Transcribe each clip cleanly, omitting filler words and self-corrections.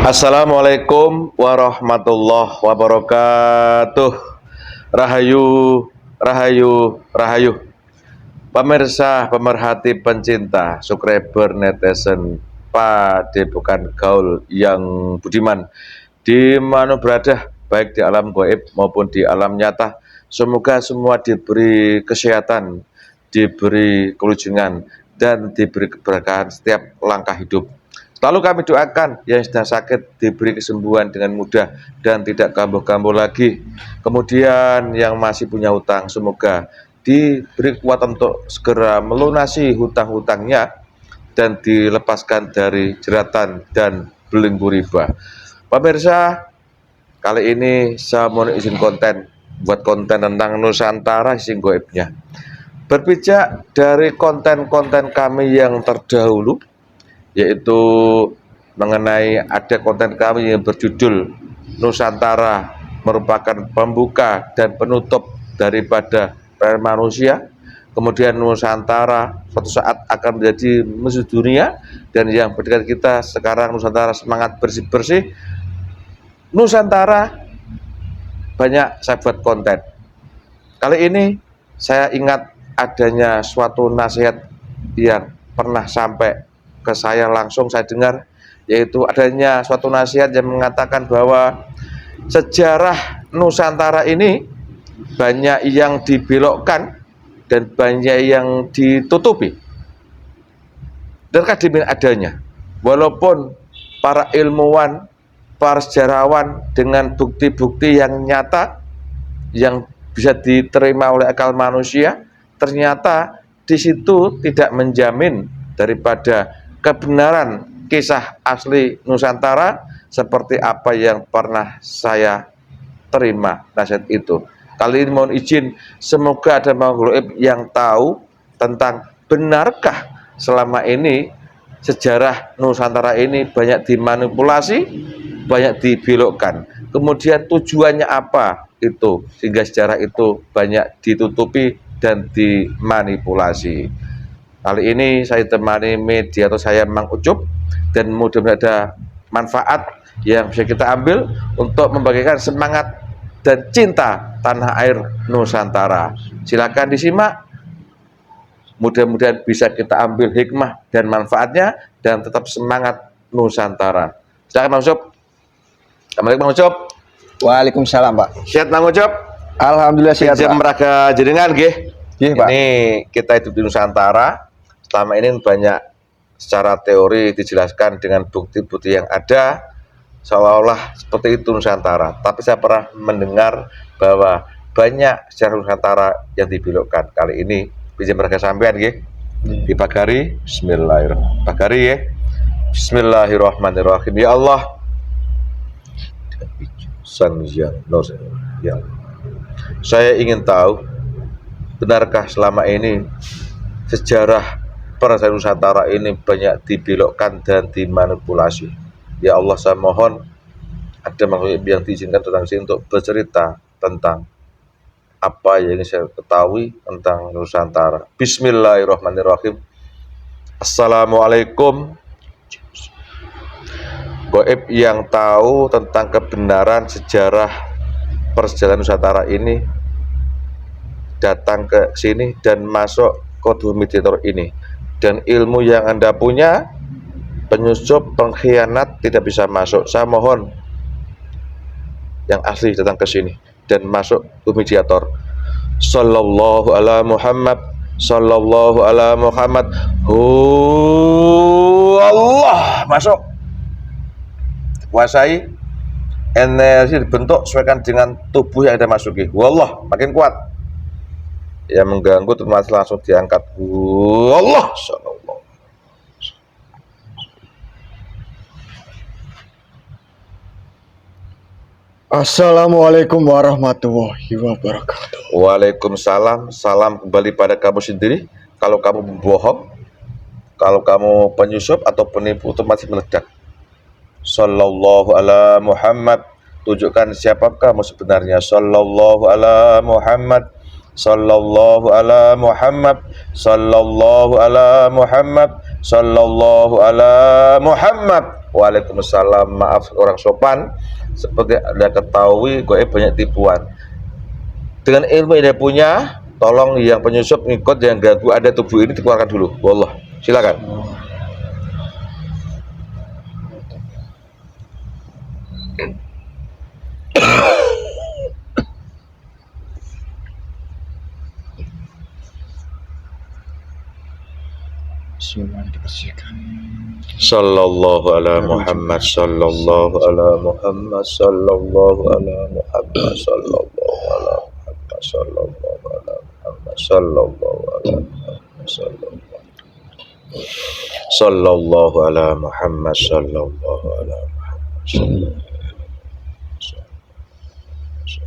Assalamualaikum warahmatullahi wabarakatuh. Rahayu, rahayu, rahayu. Pemirsa, pemerhati, pencinta, subscriber, netizen, padepokan gaul yang budiman, di mana berada, baik di alam gaib maupun di alam nyata. Semoga semua diberi kesehatan, diberi kelujukan, dan diberi keberkahan setiap langkah hidup. Lalu kami doakan yang sedang sakit diberi kesembuhan dengan mudah dan tidak kambuh-kambuh lagi. Kemudian yang masih punya hutang semoga diberi kekuatan untuk segera melunasi hutang-hutangnya dan dilepaskan dari jeratan dan belenggu riba. Pemirsa, kali ini saya mau izin buat konten tentang Nusantara sing goibnya. Berpijak dari konten-konten kami yang terdahulu, yaitu mengenai ada konten kami yang berjudul Nusantara merupakan pembuka dan penutup daripada perairan manusia. Kemudian Nusantara suatu saat akan menjadi musuh dunia, dan yang berdekat kita sekarang Nusantara semangat bersih-bersih. Nusantara banyak saya buat konten. Kali ini saya ingat adanya suatu nasihat yang pernah sampai ke saya langsung saya dengar, yaitu adanya suatu nasihat yang mengatakan bahwa sejarah Nusantara ini banyak yang dibelokkan dan banyak yang ditutupi. Terkadang adanya, walaupun para ilmuwan, para sejarawan dengan bukti-bukti yang nyata yang bisa diterima oleh akal manusia, ternyata di situ tidak menjamin daripada kebenaran kisah asli Nusantara seperti apa yang pernah saya terima nasihat itu. Kali ini mohon izin, semoga ada makhluk yang tahu tentang benarkah selama ini sejarah Nusantara ini banyak dimanipulasi, banyak dibelokkan. Kemudian tujuannya apa itu sehingga sejarah itu banyak ditutupi dan dimanipulasi. Kali ini saya temani media atau saya Mang Ucup, dan mudah-mudahan ada manfaat yang bisa kita ambil untuk membagikan semangat dan cinta tanah air Nusantara. Silakan disimak, mudah-mudahan bisa kita ambil hikmah dan manfaatnya dan tetap semangat Nusantara. Silakan Mang Ucup. Assalamualaikum Mang Ucup. Waalaikumsalam, Pak. Sehat Mang Ucup? Alhamdulillah sehat, Pak. Meraga jenengan nggih. Nggih, Pak. Ini kita hidup di Nusantara. Selama ini banyak secara teori dijelaskan dengan bukti-bukti yang ada, seolah-olah seperti itu Nusantara. Tapi saya pernah mendengar bahwa banyak sejarah Nusantara yang dibelokkan. Kali ini bisa mereka sampean nggih. Dipagari bismillahirrahmanirrahim. Pagari ya. Bismillahirrahmanirrahim. Ya Allah. Saya ingin tahu, benarkah selama ini sejarah perasaan Nusantara ini banyak dibelokkan dan dimanipulasi? Ya Allah, saya mohon ada makhluk yang diizinkan tentang sini untuk bercerita tentang apa yang ingin saya ketahui tentang Nusantara. Bismillahirrahmanirrahim. Assalamualaikum. Gaib yang tahu tentang kebenaran sejarah perjalanan Nusantara ini datang ke sini dan masuk kode mediator ini, dan ilmu yang Anda punya, penyusup, pengkhianat tidak bisa masuk. Saya mohon yang asli datang ke sini dan masuk ke mediator. Sallallahu ala Muhammad, sallallahu ala Muhammad. Allah masuk. Kuasai, energi dibentuk sesuaikan dengan tubuh yang Anda masuki. Wallah makin kuat. Yang mengganggu termasuk langsung diangkat. Allah sallallahu. Assalamualaikum warahmatullahi wabarakatuh. Waalaikumsalam. Salam kembali pada kamu sendiri. Kalau kamu bohong, kalau kamu penyusup atau penipu, otomatis meledak. Sallallahu ala Muhammad. Tunjukkan siapa kamu sebenarnya. Sallallahu ala Muhammad. Sallallahu ala Muhammad. Sallallahu ala Muhammad. Sallallahu ala Muhammad. Waalaikumsalam. Maaf orang sopan. Seperti Anda ketahui, gue banyak tipuan. Dengan ilmu yang dia punya, tolong yang penyusup ngikut yang ganggu ada tubuh ini dikeluarkan dulu. Wallah, silakan. Semuanya dibersihkan. Sallallahu ala Muhammad. Sallallahu ala Muhammad. Sallallahu ala Muhammad. Sallallahu ala Muhammad. Sallallahu ala Muhammad. Sallallahu ala Muhammad. Sallallahu ala Muhammad. Sallallahu ala Muhammad.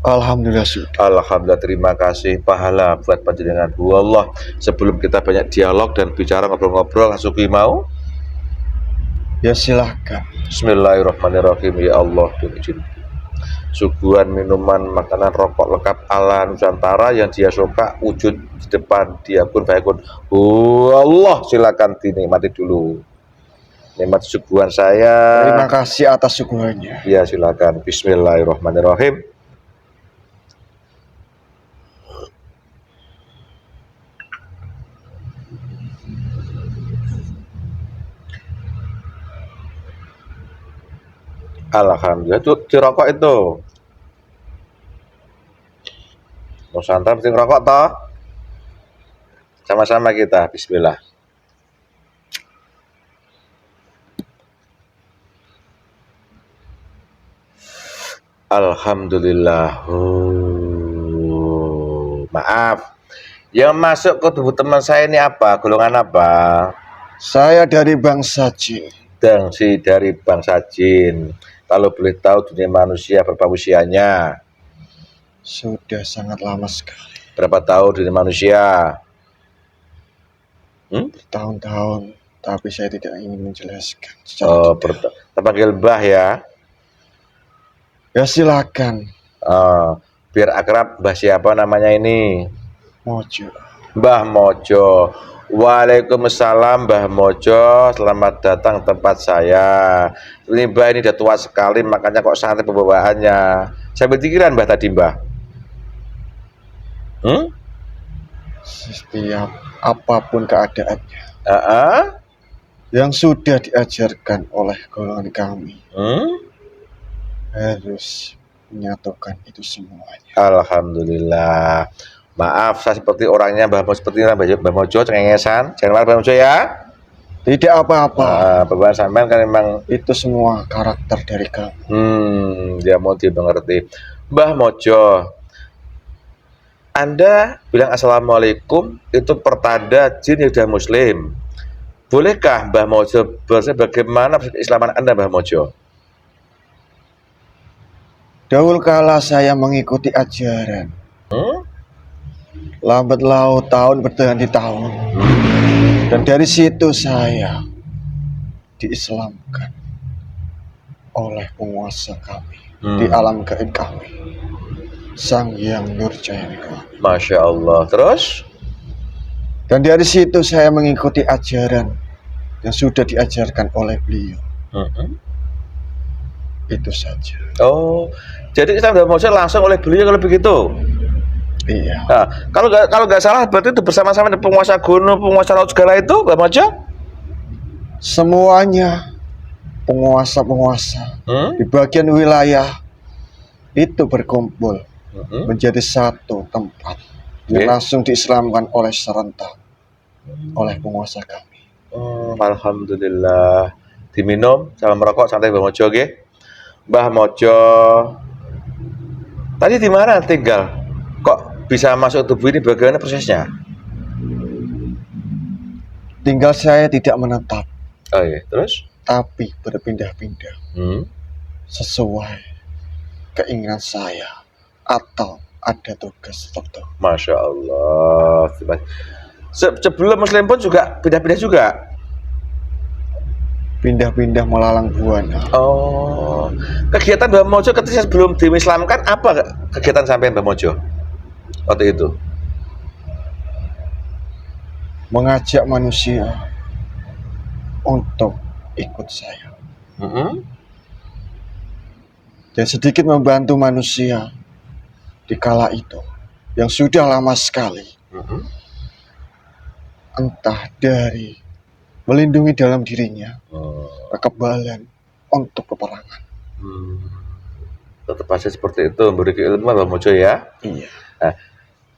Alhamdulillah sudah. Alhamdulillah, terima kasih, pahala buat panjenengan Bu Allah. Sebelum kita banyak dialog dan bicara ngobrol-ngobrol, Suki mau? Ya silahkan. Bismillahirrahmanirrahim. Ya Allah, izin suguhan minuman, makanan, rokok lengkap ala Nusantara yang dia suka wujud di depan dia pun baikun. Allah, silakan dinikmati dulu. Nikmat suguhan saya. Terima kasih atas suguhannya. Ya silakan. Bismillahirrahmanirrahim. Alhamdulillah, itu dirokok itu. Nusantara mesti ngerokok toh. Sama-sama kita, bismillah. Alhamdulillah. Maaf. Yang masuk ke tubuh teman saya ini apa? Golongan apa? Saya dari bangsa Jin. Dangsi dari bangsa Jin. Kalau boleh tahu dunia manusia berapa usianya? Sudah sangat lama sekali. Berapa tahun dunia manusia? Bertahun-tahun, tapi saya tidak ingin menjelaskan Oh, secara terpanggil Mbah ya? Ya silakan. Biar akrab, Mbah siapa namanya ini? Mojo. Mbah Mojo. Waalaikumsalam Mbah Mojo, selamat datang tempat saya. Ini Mbah ini udah tua sekali, makanya kok santai pembawaannya. Saya berpikiran Mbah tadi Mbah. Setiap apapun keadaannya Ah, yang sudah diajarkan oleh golongan kami harus menyatukan itu semuanya. Alhamdulillah. Maaf, saya seperti orangnya Mbah Mojo, seperti Mbah Mojo, cengengesan. Jangan marah Mbah Mojo ya. Tidak apa-apa. Pembawaan sampean kan memang Itu semua karakter dari kamu. dia mau dimengerti. Mbah Mojo, Anda bilang Assalamualaikum itu pertanda jin yang sudah muslim. Bolehkah Mbah Mojo bagaimana keislaman Anda Mbah Mojo? Dahulu kala saya mengikuti ajaran. Lambat laun tahun berganti tahun. Dan dari situ saya diislamkan oleh penguasa kami di alam gaib kami, Sang Hyang Nurjaya. Masya Allah. Terus? Dan dari situ saya mengikuti ajaran yang sudah diajarkan oleh beliau. Itu saja. Oh, jadi Islam Mbah Mojo langsung oleh beliau kalau begitu? Iya. Nah, kalau nggak salah berarti itu bersama-sama dengan penguasa gunung, penguasa laut segala itu Mbah Mojo? Semuanya penguasa-penguasa di bagian wilayah itu berkumpul menjadi satu tempat yang langsung diislamkan oleh serentak oleh penguasa kami. Alhamdulillah. Diminum sama merokok santai Mbah Mojo, nggih. Mbah Mojo, tadi di mana tinggal? Kok bisa masuk tubuh ini? Bagaimana prosesnya? Tinggal saya tidak menetap, Oh iya, terus? tapi berpindah-pindah sesuai keinginan saya atau ada tugas tertentu. Masya Allah. Sebelum Muslim pun juga pindah-pindah juga. Pindah-pindah melalang buana. Oh, kegiatan Mbah Mojo ketika sebelum diislamkan apa kegiatan sampai Mbah Mojo waktu itu? Mengajak manusia untuk ikut saya Mm-mm. dan sedikit membantu manusia di kala itu yang sudah lama sekali, Mm-mm. entah dari melindungi dalam dirinya Oh. kekebalan untuk peperangan. Tetap aja seperti itu, memberi keilmuan Mbah Mojo ya. Iya. Nah,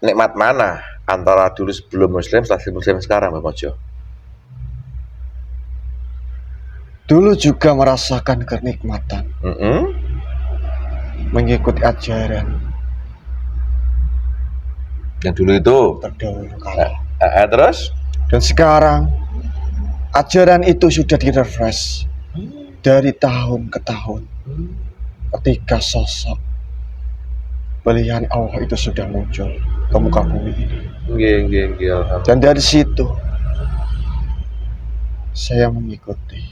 nikmat mana antara dulu sebelum Muslim, setelah Muslim sekarang Mbah Mojo? Dulu juga merasakan kenikmatan Mm-mm. mengikuti ajaran Yang dulu itu. terdahulu kala. Terus? Dan sekarang ajaran itu sudah direfresh dari tahun ke tahun ketika sosok pilihan Allah itu sudah muncul ke muka bumi ini. Nggih, alhamdulillah. Dan dari situ saya mengikuti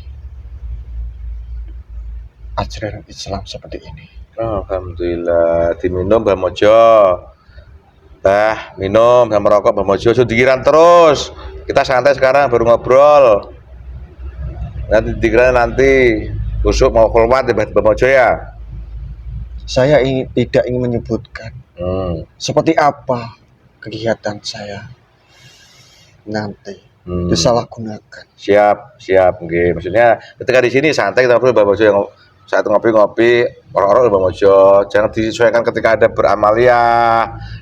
ajaran Islam seperti ini. Alhamdulillah, diminum Mbah Mojo. Minum sama merokok Mbah Mojo, dikiran terus. Kita santai sekarang baru ngobrol. Nanti dikira nanti busuk mau keluar di Mbah Mojo ya. Saya tidak ingin menyebutkan seperti apa kegiatan saya nanti disalahgunakan. Siap, nggih. Maksudnya ketika di sini santai kita ngobrol Mbah Mojo yang saat ngopi-ngopi orang-orang Mbah Mojo, jangan disesuaikan ketika ada beramalia.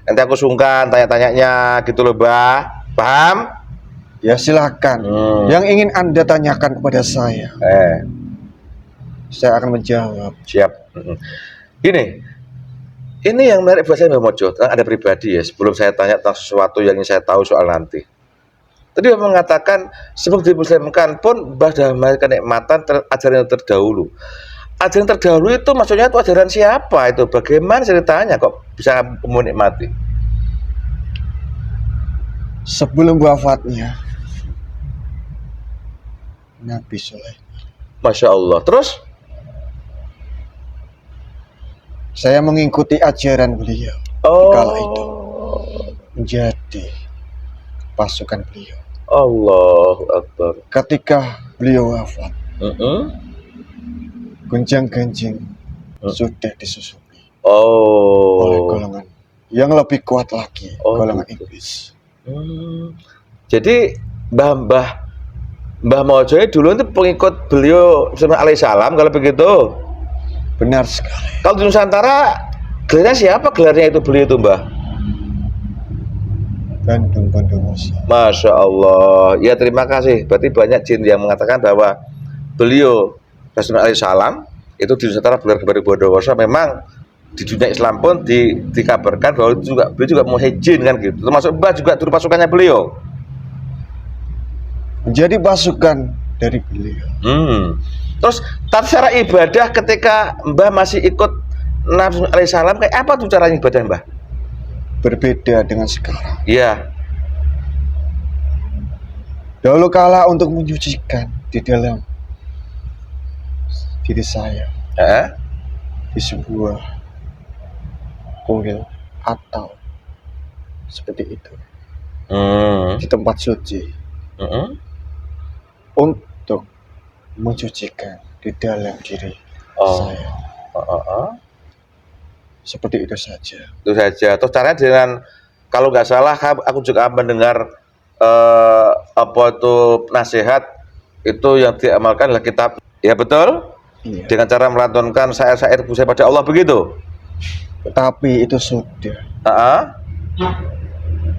Nanti aku sungkan tanya-tanyanya gitu loh, Mbah. Paham? Ya silakan. Yang ingin Anda tanyakan kepada saya akan menjawab. Siap. Ini yang menarik buat saya Mbah Mojo, tentang Anda pribadi ya. Sebelum saya tanya tentang sesuatu yang ingin saya tahu soal nanti. Tadi Mbah mengatakan sebelum dimuslimkan pun Mbah sudah memberikan kenikmatan ajaran yang terdahulu. Ajaran terdahulu itu maksudnya itu ajaran siapa itu? Bagaimana ceritanya kok bisa menikmati? Sebelum wafatnya Nabi Sulaiman. Masya Allah. Terus? Saya mengikuti ajaran beliau di kala itu. Menjadi pasukan beliau. Allahu Akbar. Ketika beliau wafat, gonjang-ganjing sudah disusupi oleh golongan yang lebih kuat lagi, golongan iblis. Jadi Mbah Mojo dulu itu pengikut beliau alaihissalam kalau begitu. Benar sekali. Kalau di Nusantara gelarnya siapa gelarnya itu beliau itu Mbah? Bandung Bondowoso. Masya Allah. Ya terima kasih. Berarti banyak jin yang mengatakan bahwa beliau Rasulullah alaihissalam itu di Nusantara gelar Bondowoso. Memang di dunia Islam pun dikabarkan bahwa beliau juga mau jin kan gitu. Termasuk Mbah juga dulu pasukannya beliau. Menjadi pasukan dari beliau. Terus secara ibadah ketika Mbah masih ikut Nabi alaihissalam kayak apa tuh caranya ibadah Mbah? Berbeda dengan sekarang. Iya. Dahulu kala untuk menyucikan di dalam diri saya di sebuah kuil atau seperti itu di tempat suci untuk mencucikan di dalam diri saya. Seperti itu saja. Itu saja. Terus caranya dengan kalau nggak salah aku juga mendengar apa itu nasihat itu yang diamalkan adalah kitab. Ya betul? Iya. Dengan cara melantunkan syair-syair pujian pada Allah begitu. Tetapi itu sudah.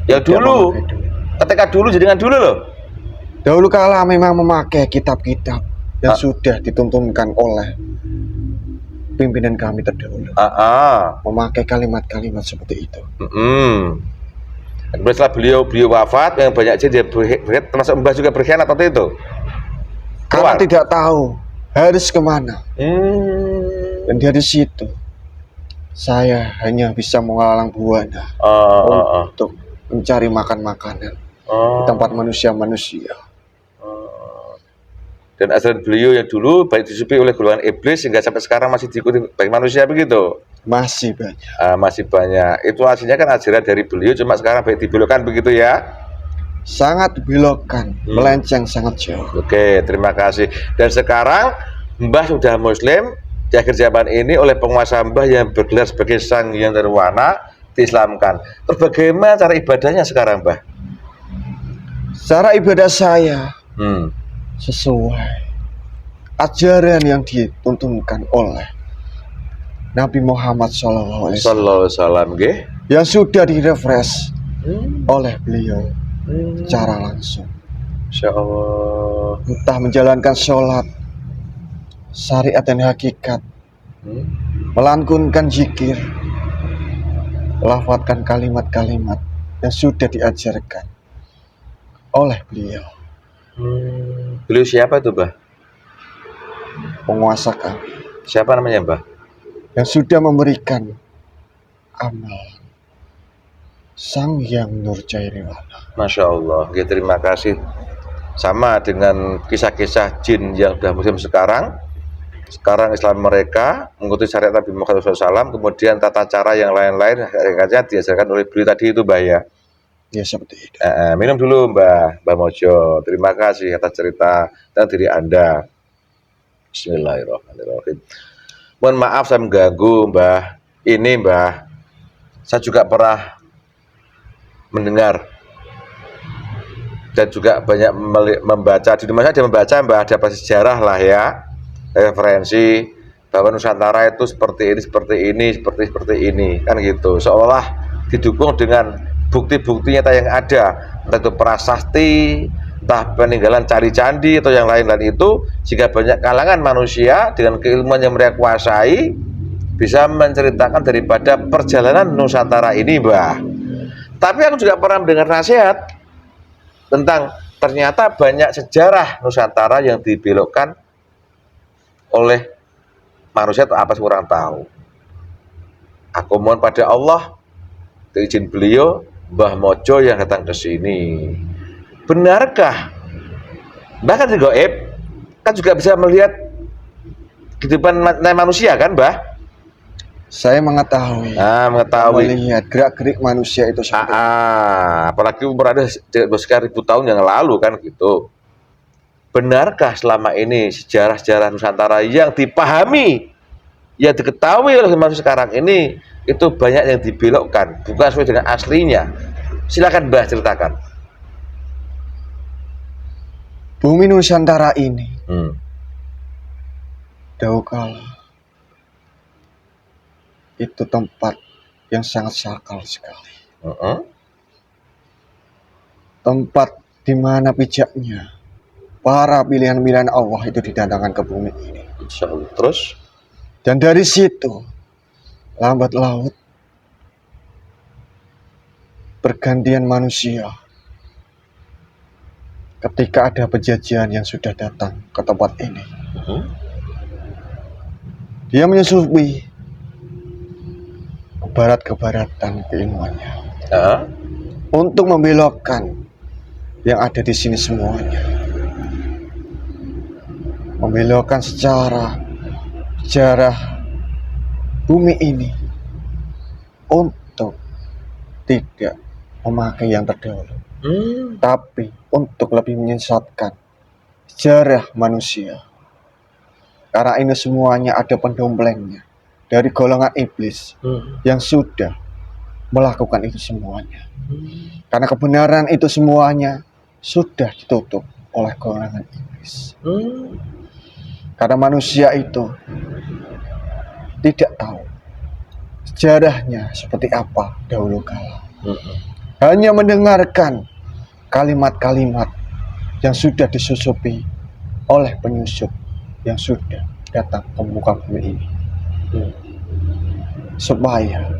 Ya dulu. Ketika dulu jadikan dulu loh. Dahulu kala memang memakai kitab-kitab yang sudah dituntunkan oleh pimpinan kami terdahulu. Memakai kalimat-kalimat seperti itu. Setelah beliau wafat, yang banyak jin dia berkhianat, termasuk Mbah juga berkhianat waktu itu. Karena tidak tahu harus kemana. Dan dari situ saya hanya bisa mengalang buana untuk mencari makan-makanan di tempat manusia-manusia. Dan ajaran beliau yang dulu baik disupi oleh golongan iblis sehingga sampai sekarang masih diikuti baik manusia begitu. Masih banyak. Masih banyak. Itu aslinya kan ajaran dari beliau, cuma sekarang baik dibelokkan begitu ya. sangat belokkan, melenceng sangat jauh. Oke, terima kasih. Dan sekarang Mbah sudah Muslim. Di akhir zaman ini oleh penguasa Mbah yang bergelar sebagai Sang Hyang Nirwana diislamkan. Terus bagaimana cara ibadahnya sekarang, Mbah? Cara ibadah saya Hmm. sesuai ajaran yang dituntunkan oleh Nabi Muhammad SAW Sallallahu alaihi wasallam, nggih. yang sudah direfresh oleh beliau secara langsung. Insya Allah. Entah menjalankan sholat, syariat dan hakikat, melantunkan zikir, melafalkan kalimat-kalimat yang sudah diajarkan oleh beliau, Beliau siapa itu, Mbah? penguasa kami, Siapa namanya, Mbah? yang sudah memberikan amal Sang Hyang Nurjaiwana. Masya Allah. Oke, terima kasih. Sama dengan kisah-kisah jin yang sudah muslim sekarang. Sekarang Islam mereka mengikuti syariat Nabi Muhammad SAW, kemudian tata cara yang lain-lain hakikatnya diajarkan oleh beliau tadi itu, Mbah, ya. Ya seperti itu. Minum dulu, Mbah Mojo. Terima kasih atas cerita dan diri Anda. Bismillahirrahmanirrahim. Mohon maaf saya mengganggu, Mbah. Ini, Mbah, saya juga pernah mendengar dan juga banyak membaca di rumah saja membaca, Mbah, ada sejarah lah ya, referensi bahwa Nusantara itu seperti ini, seperti ini, kan gitu. Seolah didukung dengan bukti-bukti nyata yang ada, entah itu prasasti, entah peninggalan candi-candi atau yang lain-lain itu, sehingga banyak kalangan manusia dengan keilmuan yang mereka kuasai bisa menceritakan daripada perjalanan Nusantara ini, Mbah. Tapi aku juga pernah mendengar nasihat tentang ternyata banyak sejarah Nusantara yang dibelokkan oleh manusia atau apa sih kurang tahu. Aku mohon pada Allah, izin beliau, Mbah Mojo yang datang ke sini. Benarkah? Bahkan di gaib kan juga bisa melihat kehidupan manusia kan, Mbah? Saya mengetahui, melihat gerak-gerik manusia itu seperti apalagi umur ada sekian ribu tahun yang lalu kan gitu. Benarkah selama ini sejarah-sejarah Nusantara yang dipahami, yang diketahui oleh manusia sekarang ini itu banyak yang dibelokkan, bukan sesuai dengan aslinya? Silakan, Mbah, ceritakan. Bumi Nusantara ini dahulu kala itu tempat yang sangat sakral sekali. Tempat di mana bijaknya para pilihan-pilihan Allah itu didatangkan ke bumi ini. Terus? Dan dari situ lambat laut pergantian manusia ketika ada penjajahan yang sudah datang ke tempat ini. Dia menyusupi kebarat-kebaratan keilmuannya untuk membelokkan yang ada di sini semuanya, membelokkan sejarah bumi ini untuk tidak memakai yang terdahulu, tapi untuk lebih menyesatkan sejarah manusia. Karena ini semuanya ada pendomplengnya dari golongan iblis yang sudah melakukan itu semuanya. Karena kebenaran itu semuanya sudah ditutup oleh golongan iblis. Karena manusia itu tidak tahu sejarahnya seperti apa dahulu kala. Hanya mendengarkan kalimat-kalimat yang sudah disusupi oleh penyusup yang sudah datang ke muka bumi ini, supaya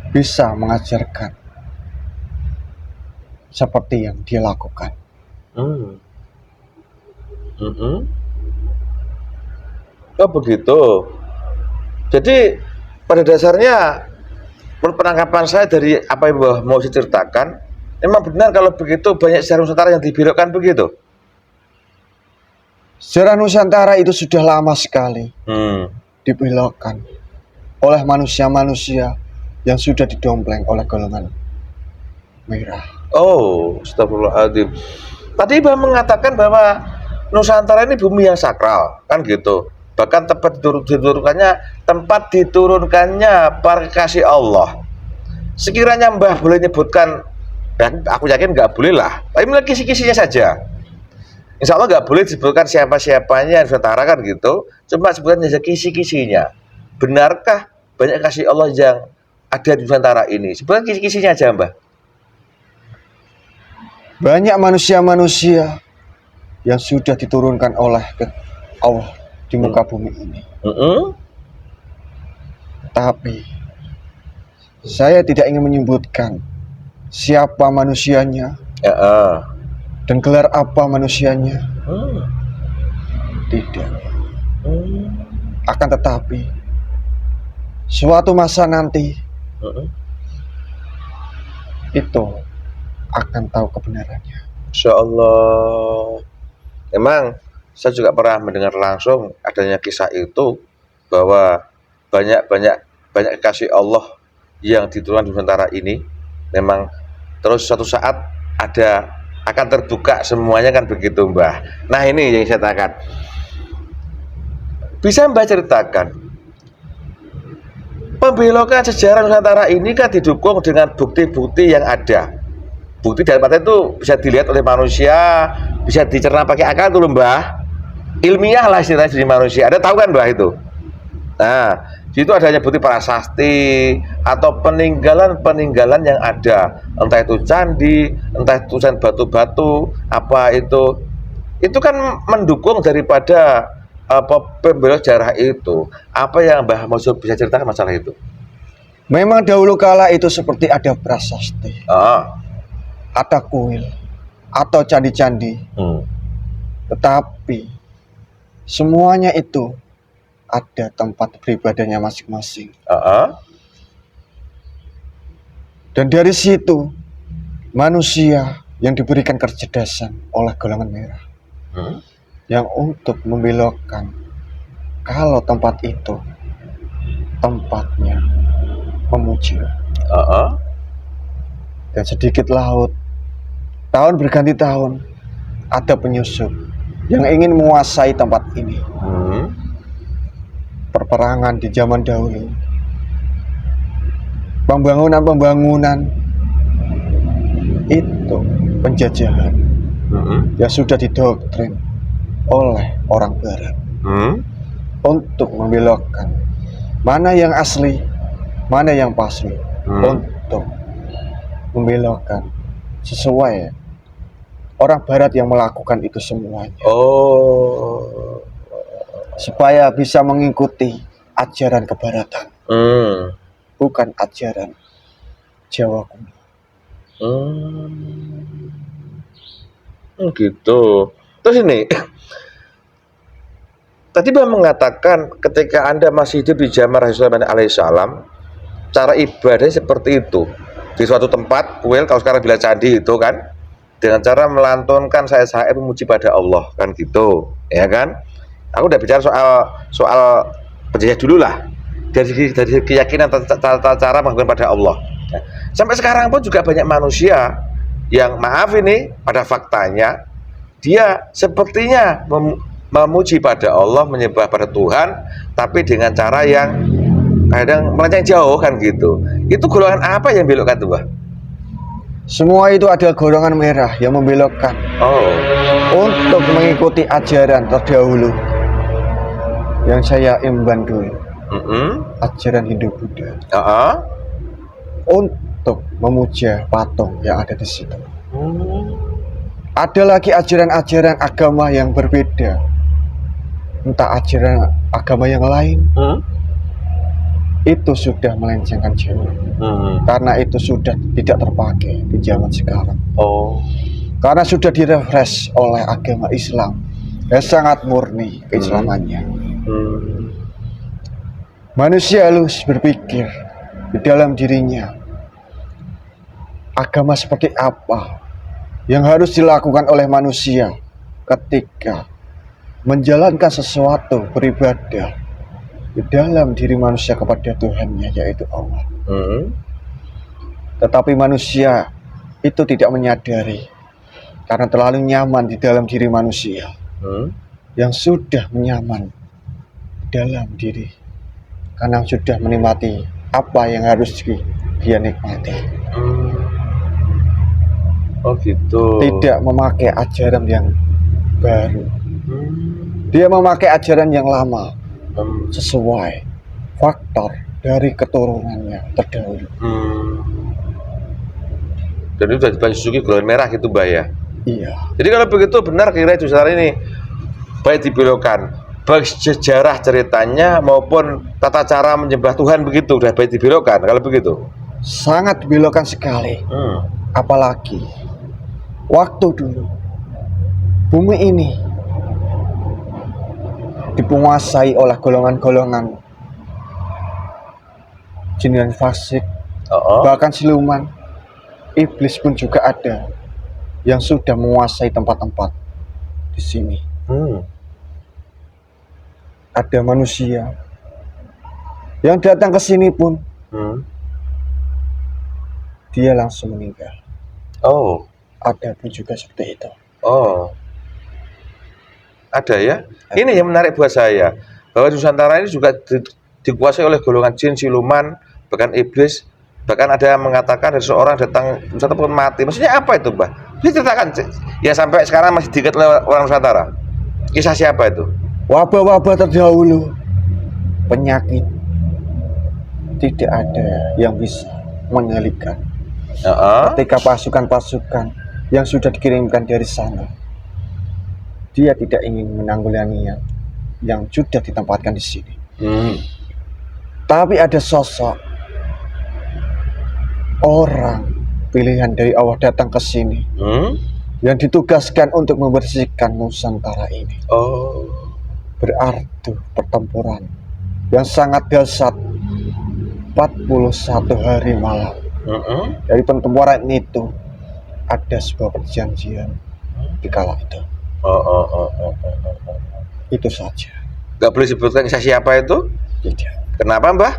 bisa mengajarkan seperti yang dia lakukan. Oh begitu. Jadi pada dasarnya menurut penangkapan saya dari apa yang Mbah mau diceritakan, memang benar kalau begitu banyak sejarah Nusantara yang dibelokkan begitu. Sejarah Nusantara itu sudah lama sekali dibelokkan oleh manusia-manusia yang sudah didompleng oleh golongan merah. Oh, astagfirullahaladzim. Tadi Mbah mengatakan bahwa Nusantara ini bumi yang sakral, kan gitu. Bahkan tempat diturunkannya para kekasih Allah. Sekiranya Mbah boleh nyebutkan, dan aku yakin nggak boleh lah, tapi mulai kisi-kisinya saja. Insya Allah nggak boleh disebutkan siapa-siapanya Nusantara kan gitu. Cuma sebutkan saja kisi-kisinya. Benarkah banyak kasih Allah yang ada di Nusantara ini? Sebutkan kisi-kisinya aja Mbah. Banyak manusia-manusia yang sudah diturunkan oleh Allah di muka bumi ini. Tapi saya tidak ingin menyebutkan siapa manusianya dan gelar apa manusianya. Tidak. Akan tetapi suatu masa nanti itu akan tahu kebenarannya. Insya Allah. Emang saya juga pernah mendengar langsung adanya kisah itu, bahwa banyak kasih Allah yang diturunkan di Nusantara ini. Memang terus suatu saat akan terbuka semuanya kan begitu Mbah. Nah ini yang saya katakan. Bisa Mbah ceritakan pembelokan sejarah Nusantara ini kan didukung dengan bukti-bukti yang ada. Bukti dalam arti itu bisa dilihat oleh manusia, bisa dicerna pakai akal tuh Mbah. Ilmiah lah istilahnya jadi manusia. Ada tahu kan Mbah itu? Nah, di situ adanya bukti prasasti atau peninggalan yang ada, entah itu candi, entah itu tulisan batu-batu, apa itu kan mendukung daripada pembelok sejarah itu. Apa yang Mbah Mansur bisa ceritakan masalah itu? Memang dahulu kala itu seperti ada prasasti, ada kuil, atau candi-candi. Tetapi semuanya itu ada tempat beribadahnya masing-masing. Dan dari situ manusia yang diberikan kecerdasan oleh golongan merah yang untuk membelokkan kalau tempat itu tempatnya memuji. Dan sedikit laut, tahun berganti tahun, ada penyusup yang ingin menguasai tempat ini. Perperangan di zaman dahulu, pembangunan itu penjajahan yang sudah didoktrin oleh orang barat untuk membelokkan mana yang asli, mana yang palsu, untuk membelokkan sesuai orang barat yang melakukan itu semuanya. Supaya bisa mengikuti ajaran kebaratan, bukan ajaran Jawa kuno. Gitu. Terus ini tadi Mbah mengatakan ketika Anda masih hidup di zaman Rasulullah alaihissalam, cara ibadahnya seperti itu. Di suatu tempat, kuil, kalau sekarang bila candi itu kan, dengan cara melantunkan saya memuji pada Allah kan gitu, ya kan? Aku udah bicara soal penjajah dulu lah, dari keyakinan cara menghubungkan pada Allah. Nah, sampai sekarang pun juga banyak manusia yang maaf ini pada faktanya dia sepertinya memuji pada Allah, menyembah pada Tuhan, tapi dengan cara yang kadang melenceng jauh kan gitu. Itu golongan apa yang belokkan tuh Mbah? Semua itu ada golongan merah yang membelokkan untuk mengikuti ajaran terdahulu yang saya emban dulu, ajaran Hindu Buddha, untuk memuja patung yang ada di situ. Ada lagi ajaran-ajaran agama yang berbeda, entah ajaran agama yang lain, itu sudah melencengkan jauh, karena itu sudah tidak terpakai di zaman sekarang. Karena sudah direfresh oleh agama Islam yang sangat murni keislamannya. Manusia harus berpikir di dalam dirinya, agama seperti apa yang harus dilakukan oleh manusia ketika menjalankan sesuatu beribadah di dalam diri manusia kepada Tuhannya, yaitu Allah. Tetapi manusia itu tidak menyadari karena terlalu nyaman di dalam diri manusia yang sudah menyaman dalam diri karena sudah menikmati apa yang harus dia nikmati. Oh gitu. Tidak memakai ajaran yang baru. Dia memakai ajaran yang lama sesuai faktor dari keturunannya terdahulu. Jadi sudah dimasuki golongan merah gitu Mbah ya. Iya. Jadi kalau begitu benar kira Idul Adha ini baik dibelokkan, baik sejarah ceritanya maupun tata cara menyembah Tuhan begitu sudah baik dibelokkan kalau begitu. Sangat dibelokkan sekali. Apalagi waktu dulu bumi ini dipenguasai oleh golongan-golongan jin dan fasik, bahkan siluman, iblis pun juga ada yang sudah menguasai tempat-tempat di sini. Ada manusia yang datang ke sini pun dia langsung meninggal. Oh, ada pun juga seperti itu. Oh, ada ya. Ini yang menarik buat saya bahwa Nusantara ini juga dikuasai oleh golongan jin, siluman, bahkan iblis. Bahkan ada yang mengatakan ada seorang datang Nusantara pun mati. Maksudnya apa itu, Mbah? Diceritakan ya sampai sekarang masih diingat oleh orang Nusantara. Kisah siapa itu? Wabah-wabah terdahulu, penyakit, tidak ada yang bisa mengalihkan. Ketika pasukan-pasukan yang sudah dikirimkan dari sana, dia tidak ingin menanggulangi yang sudah ditempatkan di sini. Tapi ada sosok orang pilihan dari Allah datang ke sini yang ditugaskan untuk membersihkan Nusantara ini. Berarti pertempuran yang sangat dahsyat 41 hari malam. Dari pertempuran itu ada sebuah perjanjian di kala itu. Itu saja. Gak boleh sebutkan kisah siapa itu? Tidak. Kenapa, Mbah?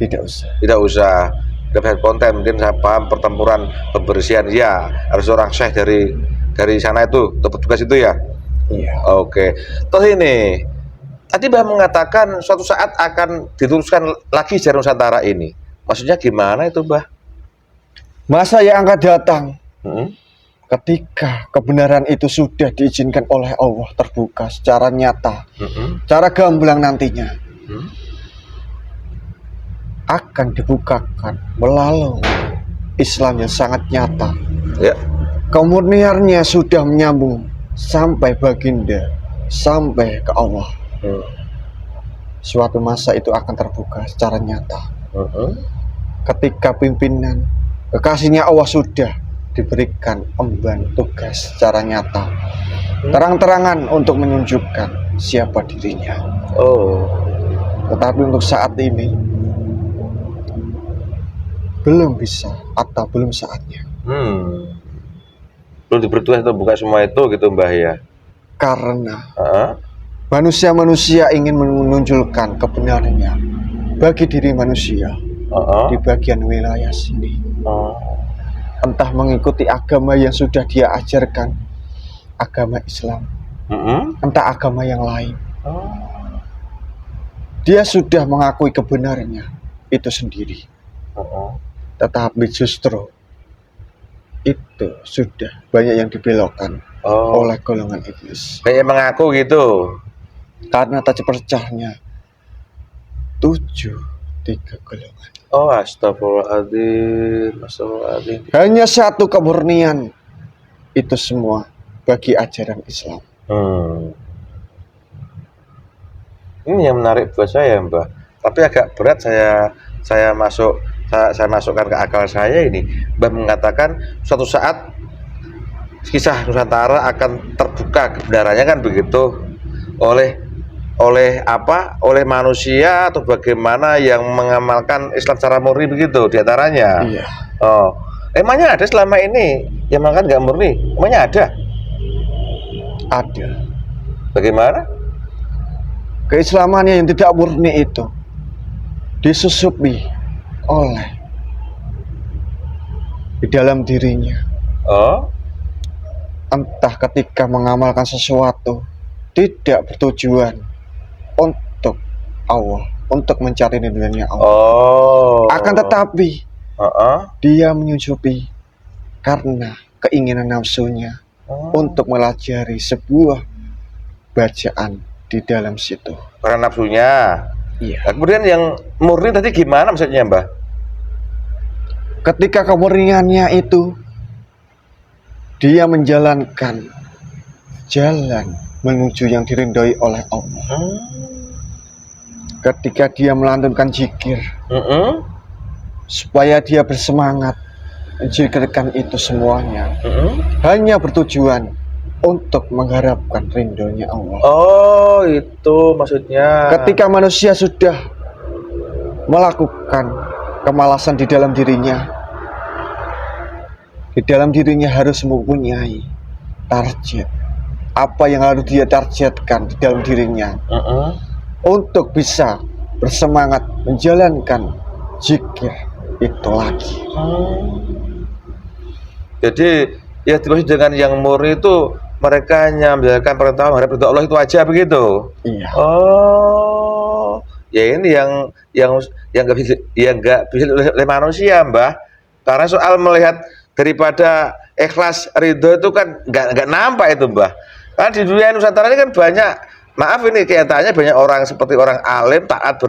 Tidak usah. Tidak usah. Dapat konten mungkin saya paham pertempuran pembersihan ya harus orang syekh dari sana itu petugas itu ya. Iya. Oke. Terus ini tadi Mbah mengatakan suatu saat akan diteruskan lagi sejarah Nusantara ini. Maksudnya gimana itu, Mbah? Masa yang akan datang ketika kebenaran itu sudah diizinkan oleh Allah terbuka secara nyata, secara gamblang nantinya akan dibukakan melalui Islam yang sangat nyata. Ya. Kemurniannya sudah menyambung sampai baginda, sampai ke Allah. Suatu masa itu akan terbuka secara nyata. Ketika pimpinan kekasihnya Allah sudah diberikan emban tugas secara nyata, terang-terangan untuk menunjukkan siapa dirinya. Tetapi untuk saat ini belum bisa atau belum saatnya. Belum diberitukan untuk buka semua itu gitu, Mbah ya. Karena manusia-manusia ingin menunjukkan kebenarannya bagi diri manusia di bagian wilayah sini. Entah mengikuti agama yang sudah dia ajarkan, agama Islam, entah agama yang lain. Dia sudah mengakui kebenarannya itu sendiri. Tetapi justru itu sudah banyak yang dibelokkan oleh golongan iblis. Kayak mengaku gitu. Karena tadi pecahnya 3 golongan. Astagfirullahaladzim. Hanya satu kemurnian. Itu semua bagi ajaran Islam. Ini yang menarik buat saya, Mbah. Tapi agak berat saya masukkan ke akal saya ini. Mbah mengatakan suatu saat kisah Nusantara akan terbuka kebenarannya kan begitu oleh manusia atau bagaimana yang mengamalkan Islam secara murni begitu diantaranya. Iya. Emangnya ada selama ini yang makan nggak murni? Emangnya ada? Ada. Bagaimana? Keislamannya yang tidak murni itu disusupi oleh di dalam dirinya. Oh, Entah ketika mengamalkan sesuatu tidak bertujuan untuk Allah, untuk mencari ridhonya Allah. oh. Akan tetapi Heeh. dia menyusupi karena keinginan nafsunya Oh. untuk melajari sebuah bacaan di dalam situ. Karena nafsunya. Iya. Nah, kemudian yang murni tadi gimana maksudnya, Mbah? Ketika kemurniannya itu dia menjalankan jalan menuju yang diridhoi oleh Allah. Ketika dia melantunkan zikir, supaya dia bersemangat menzikirkan itu semuanya, hanya bertujuan untuk mengharapkan ridhonya Allah. Oh, itu maksudnya. Ketika manusia sudah melakukan kemalasan di dalam dirinya harus mempunyai target. Apa yang harus dia targetkan di dalam dirinya untuk bisa bersemangat menjalankan zikir itu lagi. Jadi ya dimaksud dengan yang murni itu mereka hanya menjalankan perintah Allah, ridho Allah itu aja begitu. Iya. Oh, ya ini yang nggak bisa oleh manusia, Mbah. Karena soal melihat daripada ikhlas ridho itu kan nggak nampak itu, Mbah. Karena di dunia Nusantara ini kan banyak, maaf ini kenyataannya banyak orang seperti orang alim taat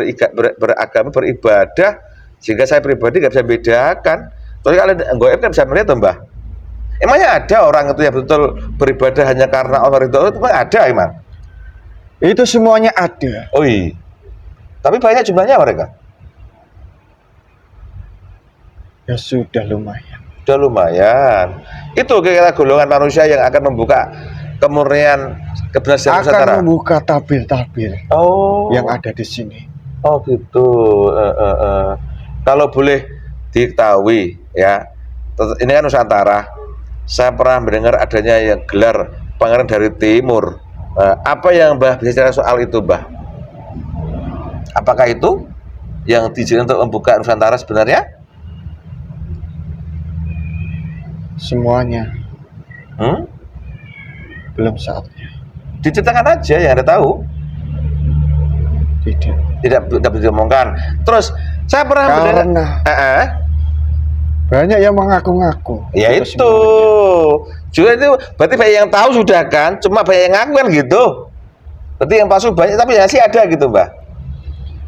beragama beribadah, sehingga saya pribadi nggak bisa bedakan. Tapi kalau goib kan bisa melihat, Mbah. Emangnya ada orang itu yang betul beribadah hanya karena Allah ridho itu ada emang? Itu semuanya ada. Oh iya. Tapi banyak jumlahnya mereka. Ya sudah lumayan. Sudah lumayan. Itu kira-kira golongan manusia yang akan membuka kemurnian kebenaran Nusantara. Akan membuka tabir-tabir yang ada di sini. Oh gitu. Kalau boleh diketahui ya, ini kan Nusantara. Saya pernah mendengar adanya yang gelar Pangeran dari Timur. Apa yang Mbah bisa cerita soal itu, Mbah? Apakah itu yang diizinkan untuk membuka Nusantara sebenarnya? Semuanya belum saatnya. Diceritakan aja yang Anda tahu. Tidak bisa diomongkan. Terus saya pernah mendengar banyak yang mengaku-ngaku. Ya itu. Juga itu berarti banyak yang tahu sudah kan, cuma banyak yang ngaku kan gitu. Berarti yang palsu banyak tapi yang asli ada gitu, Mbah.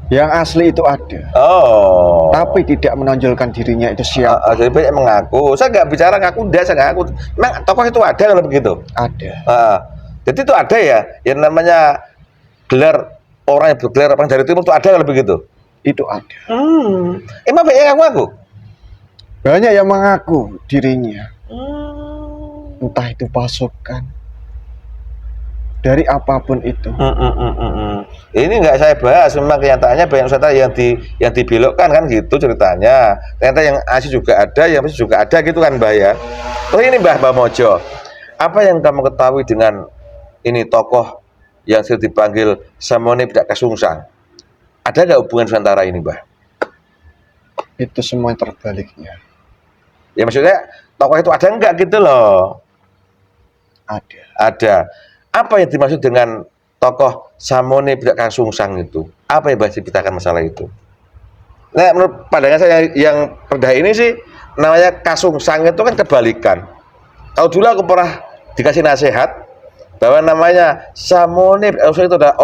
Yang asli itu ada. Oh. Tapi tidak menonjolkan dirinya itu siapa. Jadi banyak mengaku. Saya nggak bicara ngaku, saya nggak ngaku. Memang tokoh itu ada kalau begitu. Ada. Jadi itu ada ya, yang namanya gelar orang yang bergelar orang dari timur itu ada kalau begitu. Itu ada. Emang banyak yang ngaku? Banyak yang mengaku dirinya. Entah itu pasukan dari apapun itu. Ini nggak saya bahas, memang kenyataannya banyak Nusantara yang dibelokkan kan gitu ceritanya. Ternyata yang asli juga ada, yang asli juga ada gitu kan, Mbah ya. Terus ini Mbah Mojo, apa yang kamu ketahui dengan ini tokoh yang sudah dipanggil Samone Bidak Kasungsang? Ada nggak hubungan Nusantara ini, Mbah? Itu semua terbaliknya. Ya maksudnya tokoh itu ada enggak gitu loh? Ada. Ada. Apa yang dimaksud dengan tokoh Samone Bidak Kasungsang itu? Apa yang bahas ceritakan masalah itu? Nah, menurut pandangan saya yang rendah ini sih namanya Kasungsang itu kan kebalikan. Kalau dulu aku pernah dikasih nasihat bahwa namanya Samone Bidak Kasungsang itu adalah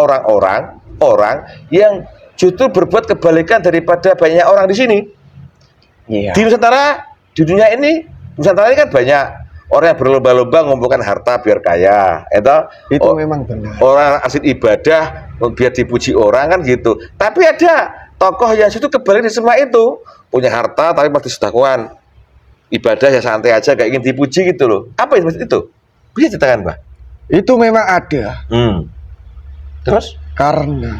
orang yang justru berbuat kebalikan daripada banyak orang di sini. Iya. Di Nusantara, di dunia ini, Nusantara ini kan banyak orang yang berlomba-lomba mengumpulkan harta biar kaya. Itu memang benar. Orang asli ibadah biar dipuji orang kan gitu. Tapi ada tokoh yang situ kebalik di semua itu, punya harta tapi masih sedekahwan. Ibadah ya santai aja, gak ingin dipuji gitu loh. Apa yang itu? Bisa ceritakan, Mbak? Itu memang ada. Terus? Karena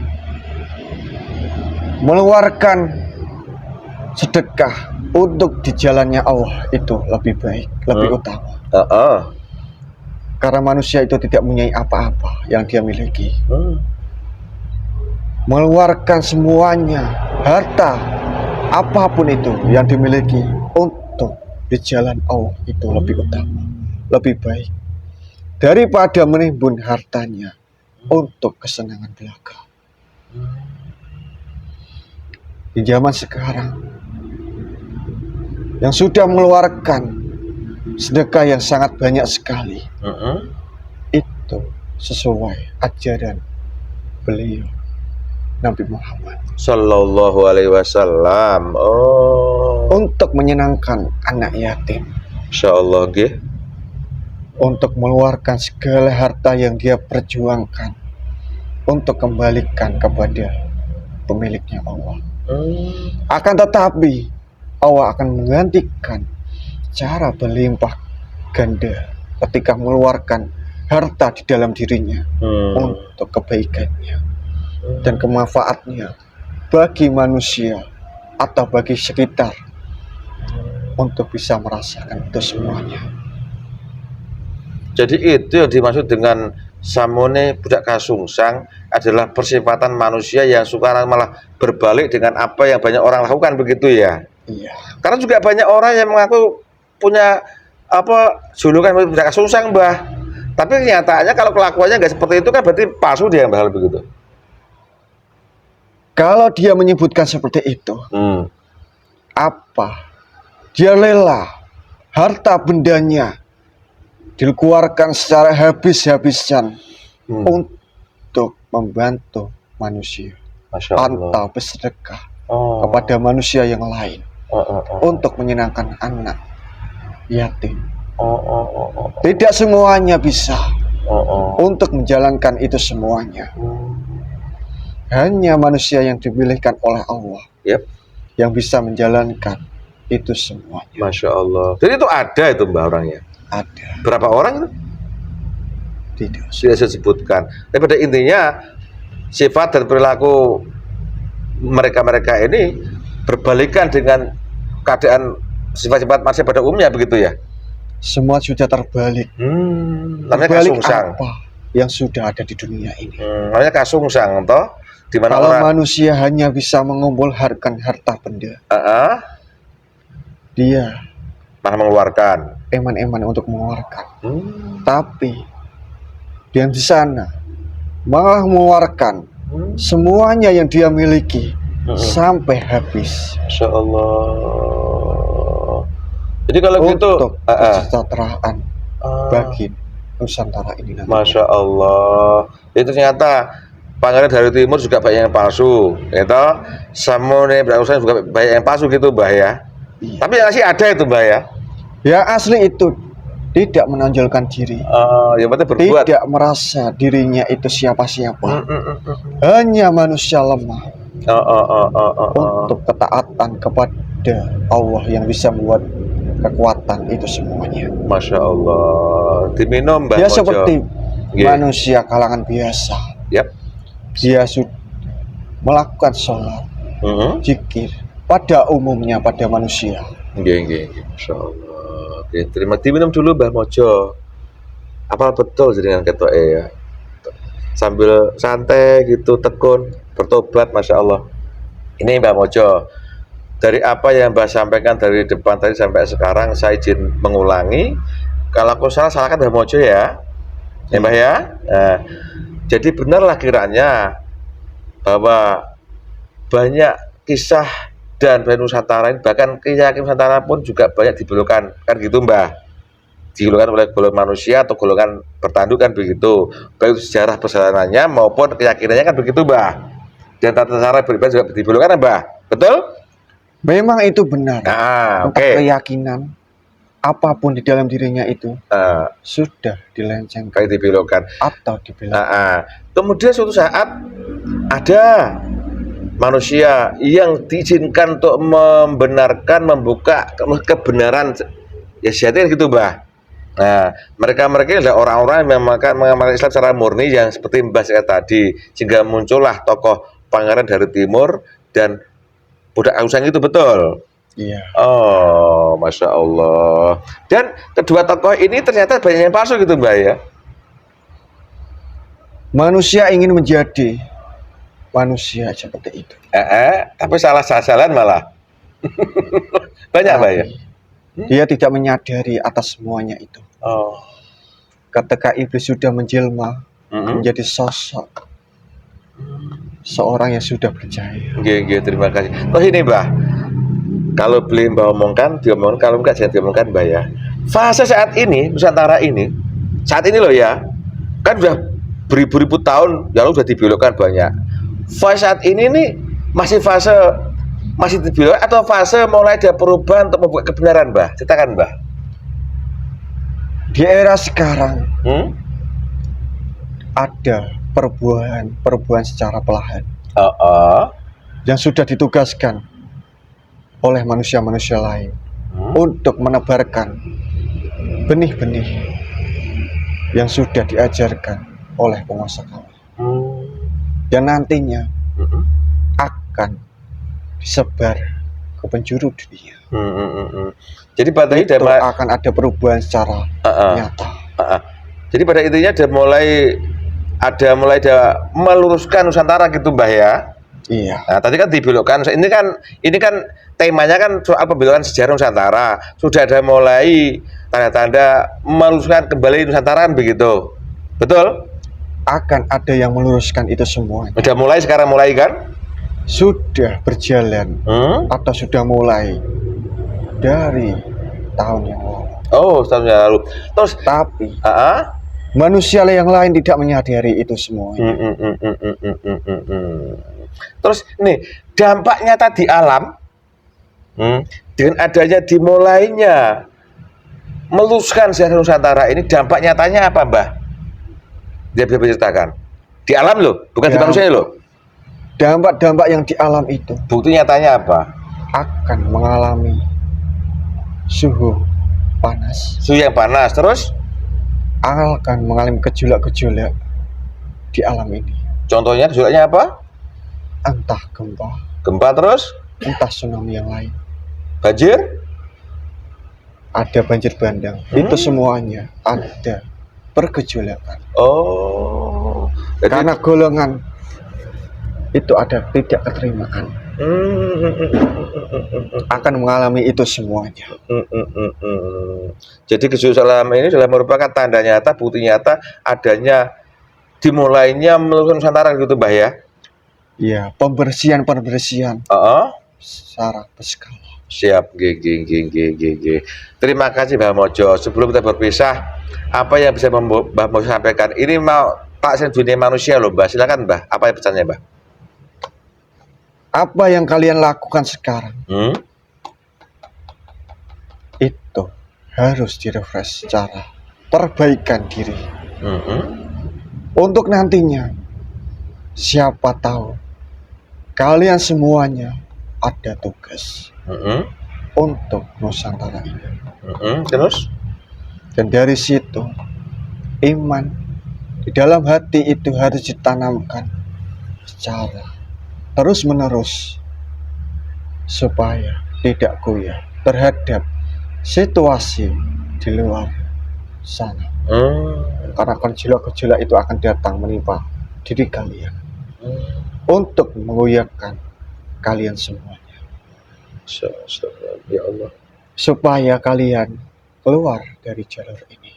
mengeluarkan sedekah untuk di jalannya Allah itu lebih baik, lebih utama. Karena manusia itu tidak mempunyai apa-apa yang dia miliki. Mengeluarkan semuanya, harta, apapun itu yang dimiliki untuk di jalan Allah itu lebih utama, lebih baik daripada menimbun hartanya untuk kesenangan belaka. Di zaman sekarang yang sudah mengeluarkan sedekah yang sangat banyak sekali, itu sesuai ajaran beliau Nabi Muhammad Sallallahu alaihi wasallam. Oh, untuk menyenangkan anak yatim, insyaallah nggih. untuk mengeluarkan segala harta yang dia perjuangkan untuk kembalikan kepada pemiliknya Allah. Akan tetapi Allah akan menggantikan cara berlimpah ganda ketika mengeluarkan harta di dalam dirinya untuk kebaikannya dan kemanfaatnya bagi manusia atau bagi sekitar untuk bisa merasakan itu semuanya. Jadi itu yang dimaksud dengan samone budak kasungsang adalah persifatan manusia yang suka malah berbalik dengan apa yang banyak orang lakukan, begitu ya. Iya. Karena juga banyak orang yang mengaku punya julukan budak kasungsang, Mbah. Tapi kenyataannya kalau kelakuannya nggak seperti itu kan berarti palsu dia, Mbah, begitu. Kalau dia menyebutkan seperti itu, apa? Dia rela harta bendanya dikeluarkan secara habis-habisan untuk membantu manusia atau bersedekah kepada manusia yang lain untuk menyenangkan anak yatim. Tidak semuanya bisa untuk menjalankan itu semuanya. Hanya manusia yang dipilihkan oleh Allah yang bisa menjalankan itu semuanya. Masya Allah. Jadi itu ada itu, Mbak, orangnya. Ada. Berapa orang itu? Tidak. Sudah saya sebutkan. Tapi pada intinya sifat dan perilaku mereka-mereka ini berbalikan dengan keadaan sifat-sifat manusia pada umumnya, begitu ya? Semua sudah terbalik. Namanya Terbalik kasungsang. apa yang sudah ada di dunia ini? Namanya kasungsang, toh? Di mana Kalau orang manusia hanya bisa mengumpulkan harta benda, dia malah mengeluarkan. eman-eman untuk mengeluarkan. Tapi dia di sana malah mengeluarkan semuanya yang dia miliki sampai habis. Masya Allah. Jadi kalau gitu untuk kesejahteraan bagi Nusantara ini nanti. Masya Allah. Itu ternyata Pangeran dari Timur juga banyak yang palsu, gitu. Samone berusaha juga banyak yang palsu gitu, Mbah ya. Iya. Tapi yang asli ada itu, Mbah ya. Ya asli itu tidak menonjolkan diri, Ya berarti berbuat. tidak merasa dirinya itu siapa-siapa, hanya manusia lemah untuk ketaatan kepada Allah yang bisa membuat kekuatan itu semuanya. Masya Allah. Diminum, Mbah Dia Mojo. seperti Yeah. manusia kalangan biasa. Yap. Dia sudah melakukan sholat, zikir pada umumnya pada manusia. Nggih. Masya Allah. Oke, terima diminum dulu, Mbah Mojo. Apa betul jenengan ketoke ya? Sambil santai gitu, tekun, bertobat, Masya Allah. Ini Mbah Mojo, dari apa yang Mbah sampaikan dari depan tadi sampai sekarang, saya izin mengulangi. Kalau aku salah, salahkan Mbah Mojo ya. Ya Mbah ya. Nah, jadi benarlah kiranya bahwa banyak kisah dan Bani Nusantara ini, bahkan keyakinan Nusantara pun juga banyak dibelokkan, kan gitu, Mbah. Digolongkan oleh golongan manusia atau golongan bertandukan begitu, baik sejarah perjalanannya maupun keyakinannya kan begitu, Mbah. Dan tata cara beribadah juga dibelokkan, Mbah. Betul? Memang itu benar. Oke. Keyakinan apapun di dalam dirinya itu sudah dilencengkan Kayak dibelokkan atau dibelokkan. Kemudian suatu saat ada manusia yang diizinkan untuk membenarkan, membuka kebenaran ya syaitan gitu, Mbah. Nah, mereka adalah orang-orang yang mengamalkan Islam secara murni yang seperti Mbah saya tadi, sehingga muncullah tokoh Pangeran dari Timur dan budak kasungsang itu, betul. Iya. Oh, Masya Allah. Dan kedua tokoh ini ternyata banyak yang palsu gitu, Mbak ya. Manusia ingin menjadi manusia seperti itu. Tapi salah sasaran malah. Banyak, Mbak ya. Dia tidak menyadari atas semuanya itu. Oh. Ketika iblis sudah menjelma menjadi sosok seorang yang sudah percaya. Nggih, terima kasih. Terus ini Mbah, kalau beli Mbah omongkan, diomongkan, kalau enggak jangan diomongkan Mbah ya. Fase saat ini, Nusantara ini, saat ini loh ya, kan udah beribu-ribu tahun, ya sudah dibelokkan banyak. Fase saat ini nih, masih dibelokkan atau fase mulai ada perubahan untuk membuat kebenaran Mbah? Ceritakan Mbah. Di era sekarang, ada perubahan secara perlahan yang sudah ditugaskan oleh manusia-manusia lain untuk menebarkan benih-benih yang sudah diajarkan oleh penguasa kami, dan nantinya akan disebar ke penjuru dunia. Jadi pada itu akan ada perubahan secara nyata. Jadi pada intinya ada mulai meluruskan Nusantara gitu Mbah ya. Iya. Nah, tadi kan dibelokkan. Ini kan temanya kan soal pembelokan sejarah Nusantara. Sudah ada mulai tanda-tanda meluruskan kembali Nusantara begitu. Betul? Akan ada yang meluruskan itu semua. Sudah mulai sekarang kan? Sudah berjalan atau sudah mulai dari tahun yang lalu. Oh, tahun yang lalu. Terus tapi manusia yang lain tidak menyadari itu semua. Terus nih dampaknya tadi alam dengan adanya dimulainya meluruskan sejarah Nusantara ini, dampak nyatanya apa Mbah? Dia bisa ceritakan. Di alam loh, bukan di manusia loh. Dampak-dampak yang di alam itu, bukti nyatanya apa? Akan mengalami suhu panas. Suhu yang panas, terus? Akan mengalami gejolak-gejolak di alam ini. Contohnya gejolaknya apa? Entah gempa. Gempa terus? Entah tsunami yang lain. Banjir? Ada banjir bandang. Itu semuanya ada pergejolakan. Oh. Jadi... karena golongan itu ada tidak keterimaan. Akan mengalami itu semuanya. Jadi gejolak ini adalah merupakan tanda nyata, bukti nyata adanya dimulainya meluruskan Nusantara gitu Mbah ya? Iya, pembersihan secara berskala. Siap, g. Terima kasih Mbah Mojo. Sebelum kita berpisah, apa yang bisa Mbah Mojo sampaikan? Ini mau tak dunia manusia loh Mbah. Silakan Mbah. Apa yang pesannya Mbah? Apa yang kalian lakukan sekarang itu harus direfresh secara perbaikan diri. Untuk nantinya, siapa tahu kalian semuanya ada tugas untuk Nusantara ini. Terus? Dan dari situ, iman di dalam hati itu harus ditanamkan secara terus menerus supaya tidak goyah terhadap situasi di luar sana. Karena gejolak-gejolak itu akan datang menimpa diri kalian untuk menggoyahkan kalian semuanya. Ya Allah. Supaya kalian keluar dari jalur ini.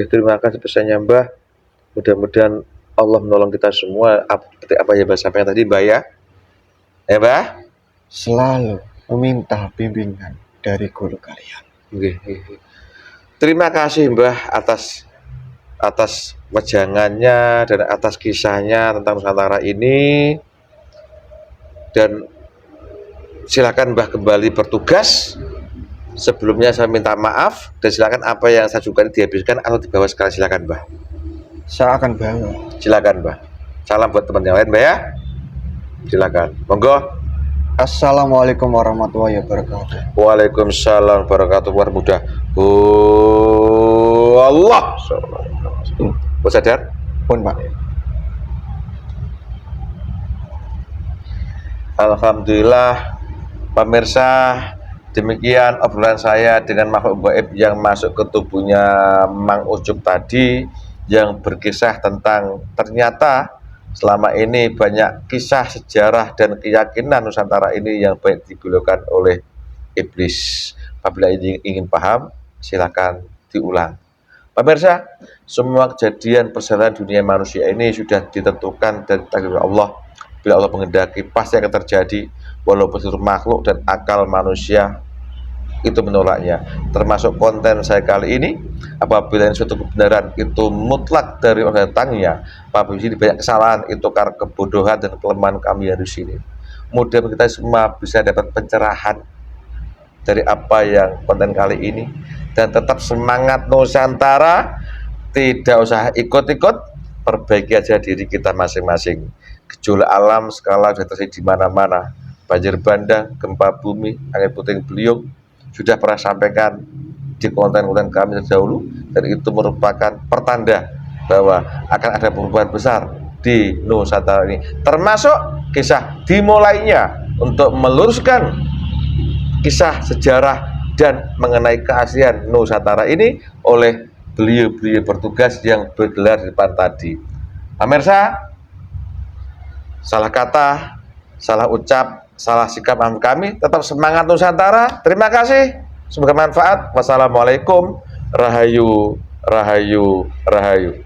Terima kasih pesannya Mbah. Mudah-mudahan Allah menolong kita semua. Seperti apa yang Mbah sampaikan tadi Mbah ya? Ya Mbah? Selalu meminta bimbingan dari guru kalian. Terima kasih Mbah atas wejangannya dan atas kisahnya tentang Nusantara ini. Dan silakan Mbah kembali bertugas. Sebelumnya saya minta maaf dan silakan apa yang saya juga dihabiskan atau dibawa sekali, silakan Mbah. Saya akan bawa. Silakan Mbah. Salam buat teman yang lain Mbah ya. Silakan. Monggo. Assalamualaikum warahmatullahi wabarakatuh. Waalaikumsalam warahmatullahi wabarakatuh. Allah. Mau sadar? Pun Pak. Alhamdulillah pemirsa, demikian obrolan saya dengan makhluk gaib yang masuk ke tubuhnya Mang Ucup tadi, yang berkisah tentang ternyata selama ini banyak kisah sejarah dan keyakinan Nusantara ini yang baik dibelokkan oleh iblis. Apabila ingin paham, silakan diulang. Pemirsa, semua kejadian perjalanan dunia manusia ini sudah ditentukan dan takdir Allah. Bila Allah menghendaki pasti akan terjadi, walaupun itu makhluk dan akal manusia itu menolaknya. Termasuk konten saya kali ini, apabila suatu kebenaran itu mutlak dari orang datangnya, apabila di banyak kesalahan itu karena kebodohan dan kelemahan kami yang di sini. Mudah-mudahan kita semua bisa dapat pencerahan dari apa yang konten kali ini, dan tetap semangat Nusantara, tidak usah ikut-ikut, perbaiki aja diri kita masing-masing. Gejolak alam skala sudah terjadi di mana-mana, banjir bandang, gempa bumi, angin puting beliung, sudah pernah sampaikan di konten-konten kami terdahulu, dan itu merupakan pertanda bahwa akan ada perubahan besar di Nusantara ini, termasuk kisah dimulainya untuk meluruskan kisah sejarah dan mengenai keaslian Nusantara ini oleh beliau-beliau bertugas yang bergelar di depan tadi. Pemirsa, salah kata, salah ucap, salah sikap kami, tetap semangat Nusantara. Terima kasih, semoga manfaat. Wassalamualaikum, rahayu, rahayu, rahayu.